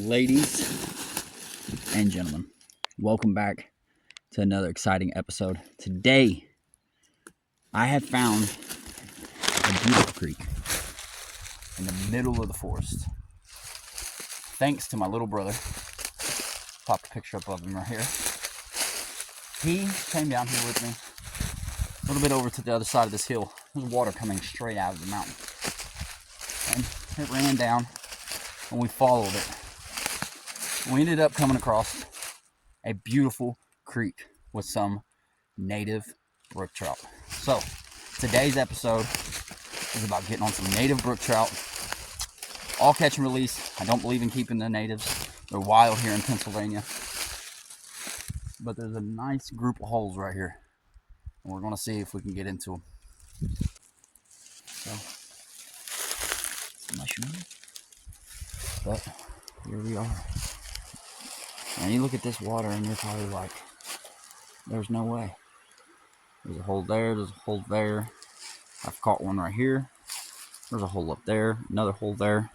Ladies and gentlemen, welcome back to another exciting episode. Today, I have found a beautiful creek in the middle of the forest. Thanks to my little brother. Popped a picture up of him right here. He came down here with me a little bit over to the other side of this hill. There's water coming straight out of the mountain. And it ran down and we followed it. We ended up coming across a beautiful creek with some native brook trout. So today's episode is about getting on some native brook trout. All catch and release. I don't believe in keeping the natives. They're wild here in Pennsylvania. But there's a nice group of holes right here. And we're going to see if we can get into them. So, it's mushroom. But here we are. And you look at this water and you're probably like, there's no way. There's a hole there, there's a hole there. I've caught one right here. There's a hole up there, another hole there.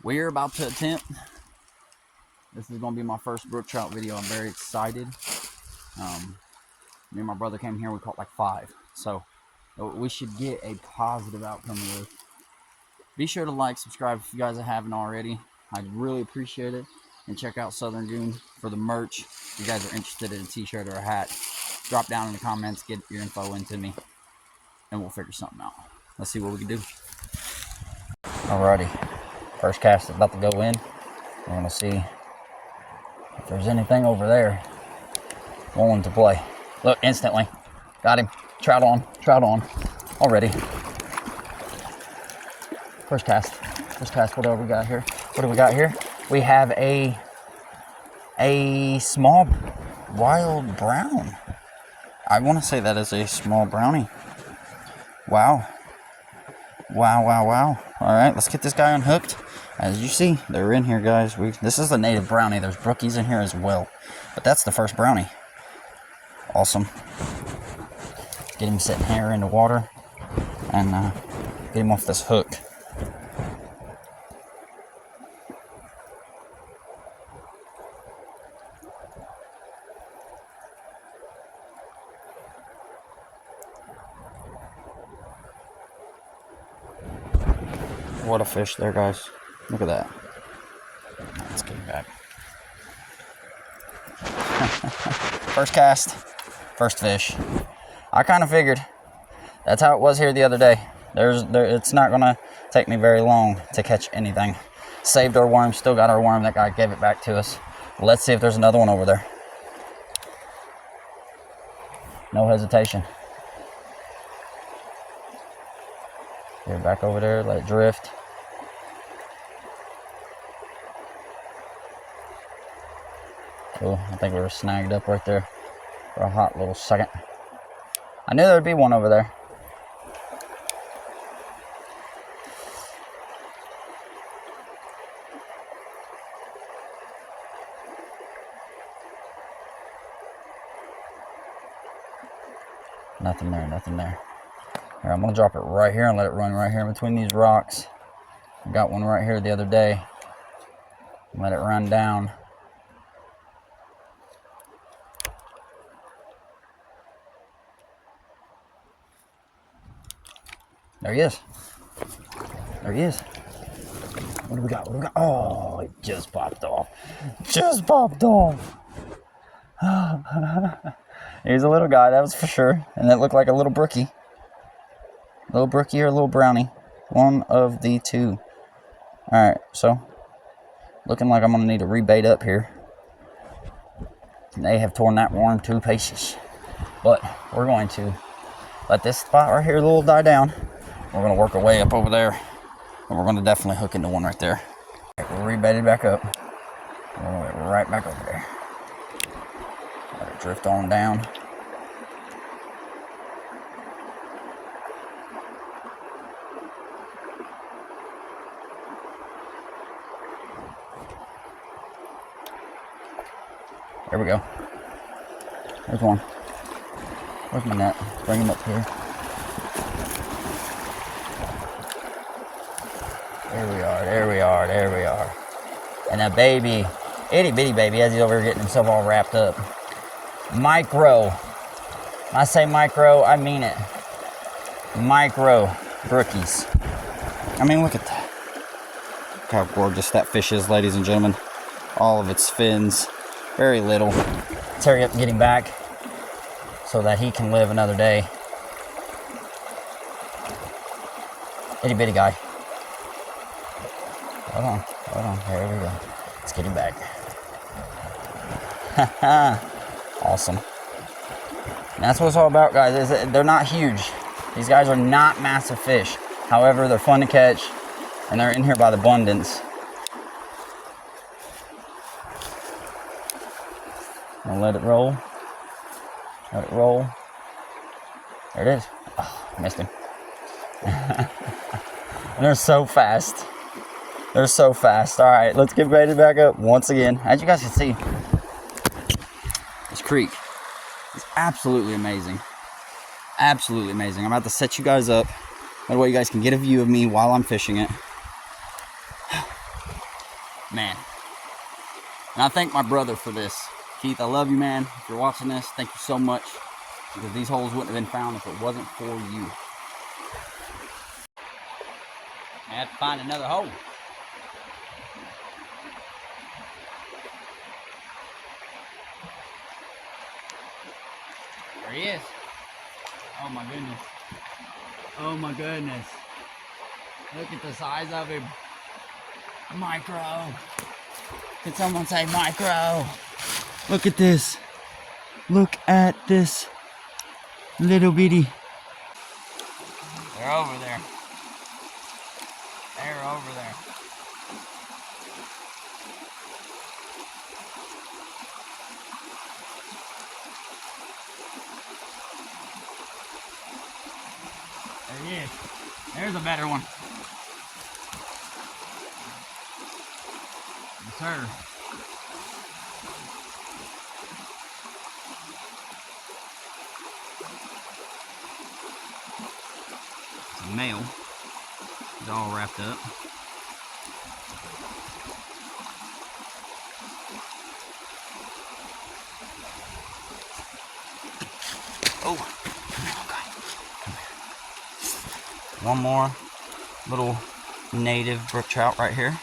We're about to attempt. This is going to be my first brook trout video. I'm very excited. Me and my brother came here, we caught like 5. So we should get a positive outcome of this. Be sure to like, subscribe if you guys haven't already. I'd really appreciate it. And check out Southern June for the merch. If you guys are interested in a t-shirt or a hat, drop down in the comments, get your info into me, and we'll figure something out. Let's see what we can do. Alrighty, first cast is about to go in. We're gonna see if there's anything over there willing to play. Look, instantly, got him. Trout on already. First cast, what do we got here? What do we got here? We have a small wild brown. I want to say that is a small brownie. Wow. All right, let's get this guy unhooked. As you see, they're in here, guys. This is the native brownie. There's brookies in here as well. But that's the first brownie. Awesome. Get him sitting here in the water and get him off this hook. What a fish there, guys. Look at that. Let's get him back. First cast, first fish. I kind of figured. That's how it was here the other day. It's not going to take me very long to catch anything. Saved our worm, still got our worm. That guy gave it back to us. Let's see if there's another one over there. No hesitation. Get it back over there, let it drift. Cool, I think we were snagged up right there for a hot little second. I knew there'd be one over there. Nothing there. Here, I'm gonna drop it right here and let it run right here in between these rocks. I got one right here the other day. Let it run down. There he is. What do we got? Oh, it just popped off. He's a little guy, that was for sure. And that looked like a little brookie. Little brookie or a little brownie. One of the two. Alright, so looking like I'm going to need to rebait up here. They have torn that worm to pieces. But we're going to let this spot right here a little die down. We're going to work our way up over there. And we're going to definitely hook into one right there. Right, we're rebaited back up. We're going to go right back over there. Let it drift on down. There we go. There's one. Where's my net? Bring him up here. There we are. And that baby, itty bitty baby, as he's over here getting himself all wrapped up. Micro. When I say micro, I mean it. Micro brookies. I mean, look at that. Look how gorgeous that fish is, ladies and gentlemen. All of its fins, very little. Let's hurry up and get him back so that he can live another day. Itty bitty guy. Hold on, there we go. Let's get him back. Awesome. And that's what it's all about, guys. They're not huge. These guys are not massive fish. However, they're fun to catch, and they're in here by the abundance. I'll let it roll. Let it roll. There it is. Oh, missed him. They're so fast. They're so fast. All right, let's get ready back up once again. As you guys can see, this creek is absolutely amazing. Absolutely amazing. I'm about to set you guys up. That way you guys can get a view of me while I'm fishing it. Man. And I thank my brother for this. Keith, I love you, man. If you're watching this, thank you so much. Because these holes wouldn't have been found if it wasn't for you. I have to find another hole. There he is. Oh my goodness. Oh my goodness. Look at the size of him. Micro. Can someone say micro? Look at this. Look at this. Little bitty. They're over there. They're over there. There he is. There's a better one. Yes, sir. It's a male. He's all wrapped up. Oh, come here, okay. Come here. One more little native brook trout right here.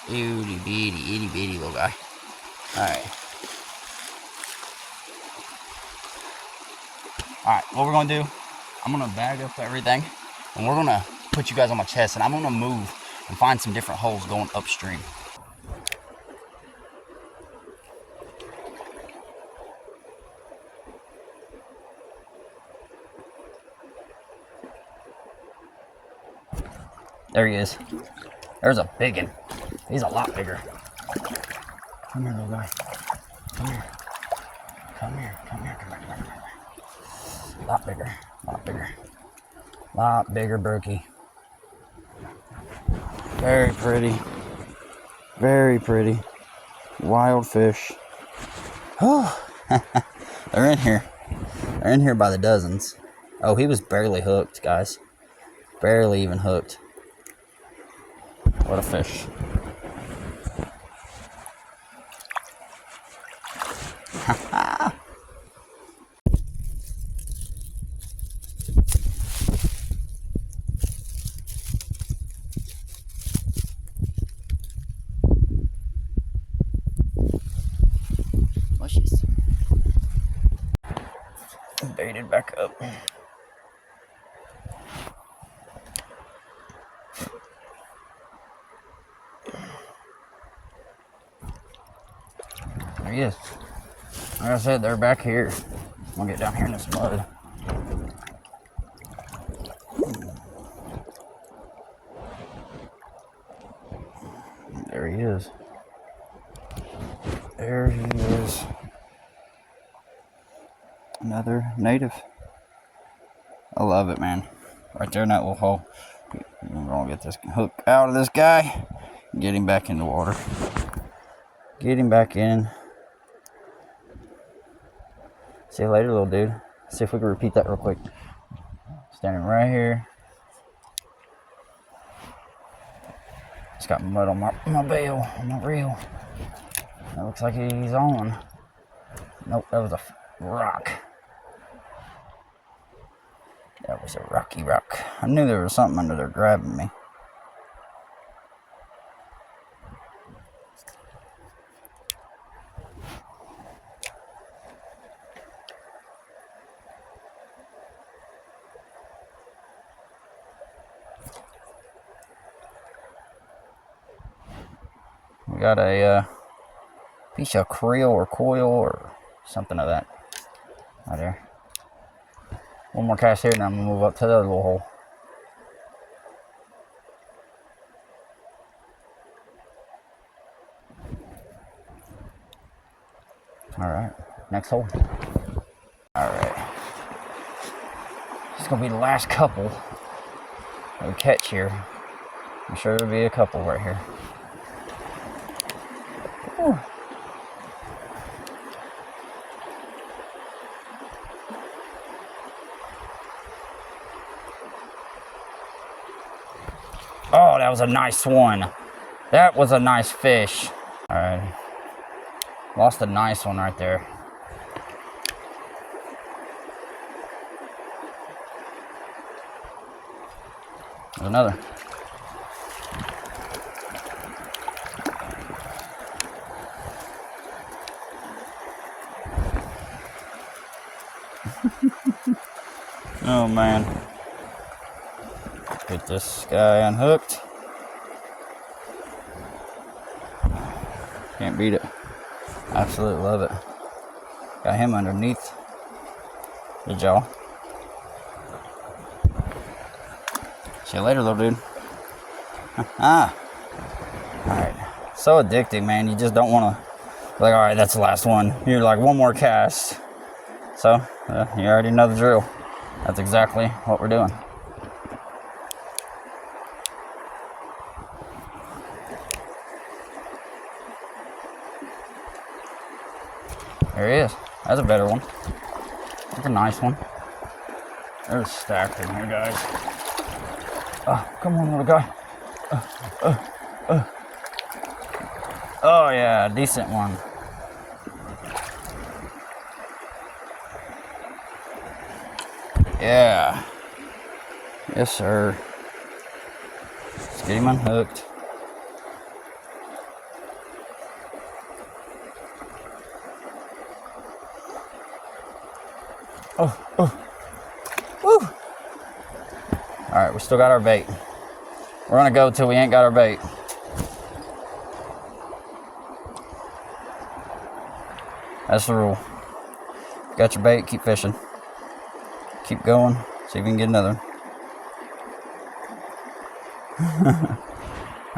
Itty bitty little guy. Alright. Alright, what we're gonna do, I'm gonna bag up everything and we're gonna put you guys on my chest and I'm gonna move and find some different holes going upstream. There he is. There's a big one. He's a lot bigger. Come here, little guy. Come here. Come here. Come here. Come here. Come here. Come here. Lot bigger. Lot bigger. Lot bigger brookie. Very pretty. Very pretty. Wild fish. Oh, they're in here. They're in here by the dozens. Oh, he was barely hooked, guys. Barely even hooked. What a fish. Mushies. Baited back up. There he is. Like I said, they're back here. I'm gonna get down here in this mud. There he is. There he is. Another native. I love it, man. Right there in that little hole. We're gonna get this hook out of this guy. Get him back in the water. Get him back in. See you later, little dude. See if we can repeat that real quick. Standing right here. It's got mud on my bail, on my reel. It looks like he's on. Nope, that was a rock. That was a rocky rock. I knew there was something under there grabbing me. We got a piece of creel or coil or something of that right there. One more cast here, and I'm gonna move up to the other little hole. All right, next hole. All right, it's gonna be the last couple we catch here. I'm sure there'll be a couple right here. Ooh. Oh, that was a nice one. That was a nice fish. All right, lost a nice one right there. There's another. Oh man. Get this guy unhooked. Can't beat it. Absolutely love it. Got him underneath the jaw. See you later, little dude. Alright. So addicting, man. You just don't want to, like, alright, that's the last one. You're like, one more cast. So, you already know the drill. That's exactly what we're doing. There he is. That's a better one. That's a nice one. There's a stack in here, guys. Oh, come on, little guy. Oh, yeah, decent one. Yeah. Yes, sir. Let's get him unhooked. Oh. Woo. Alright, we still got our bait. We're gonna go till we ain't got our bait. That's the rule. Got your bait, keep fishing. Keep going, see if we can get another.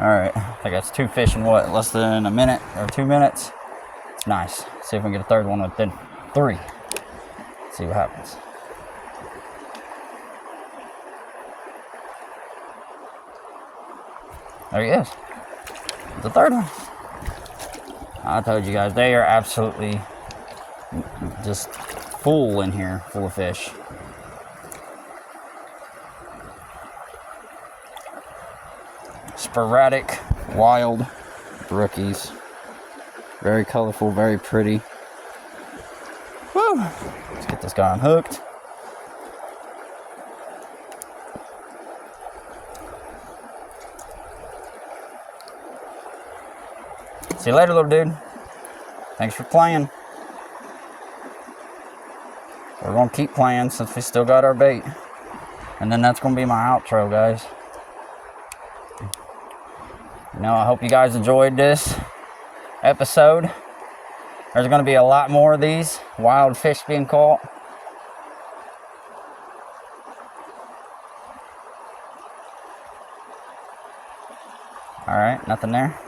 Alright, I think that's 2 fish in what, less than a minute or 2 minutes? It's nice. See if we can get a third one within 3. See what happens. There he is. The third one. I told you guys, they are absolutely just full in here, full of fish. Sporadic, wild brookies. Very colorful, very pretty. Woo! Let's get this guy unhooked. See you later, little dude. Thanks for playing. We're going to keep playing since we still got our bait. And then that's going to be my outro, guys. You know, I hope you guys enjoyed this episode. There's going to be a lot more of these wild fish being caught. Alright, nothing there.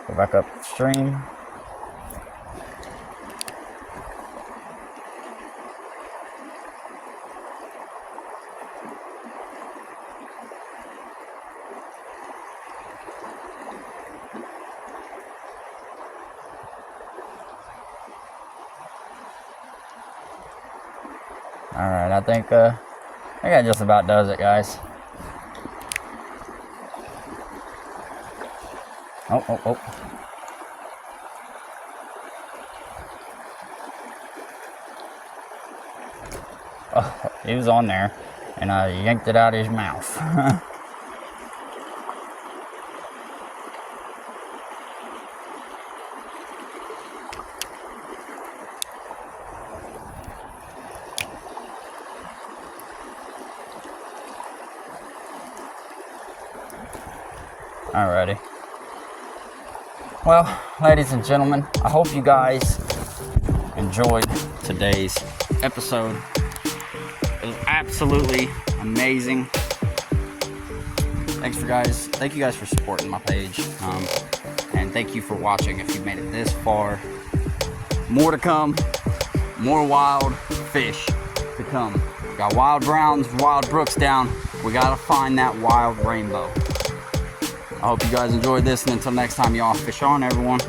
Go back upstream. Alright, I think that just about does it, guys. Oh, oh, oh. Oh, he was on there, and I yanked it out of his mouth. Alrighty. Well, ladies and gentlemen, I hope you guys enjoyed today's episode. It was absolutely amazing. Thank you guys for supporting my page, and thank you for watching if you made it this far. More to come, more wild fish to come. Got wild browns, wild brooks down. We gotta find that wild rainbow. I hope you guys enjoyed this, and until next time, y'all, fish on, everyone.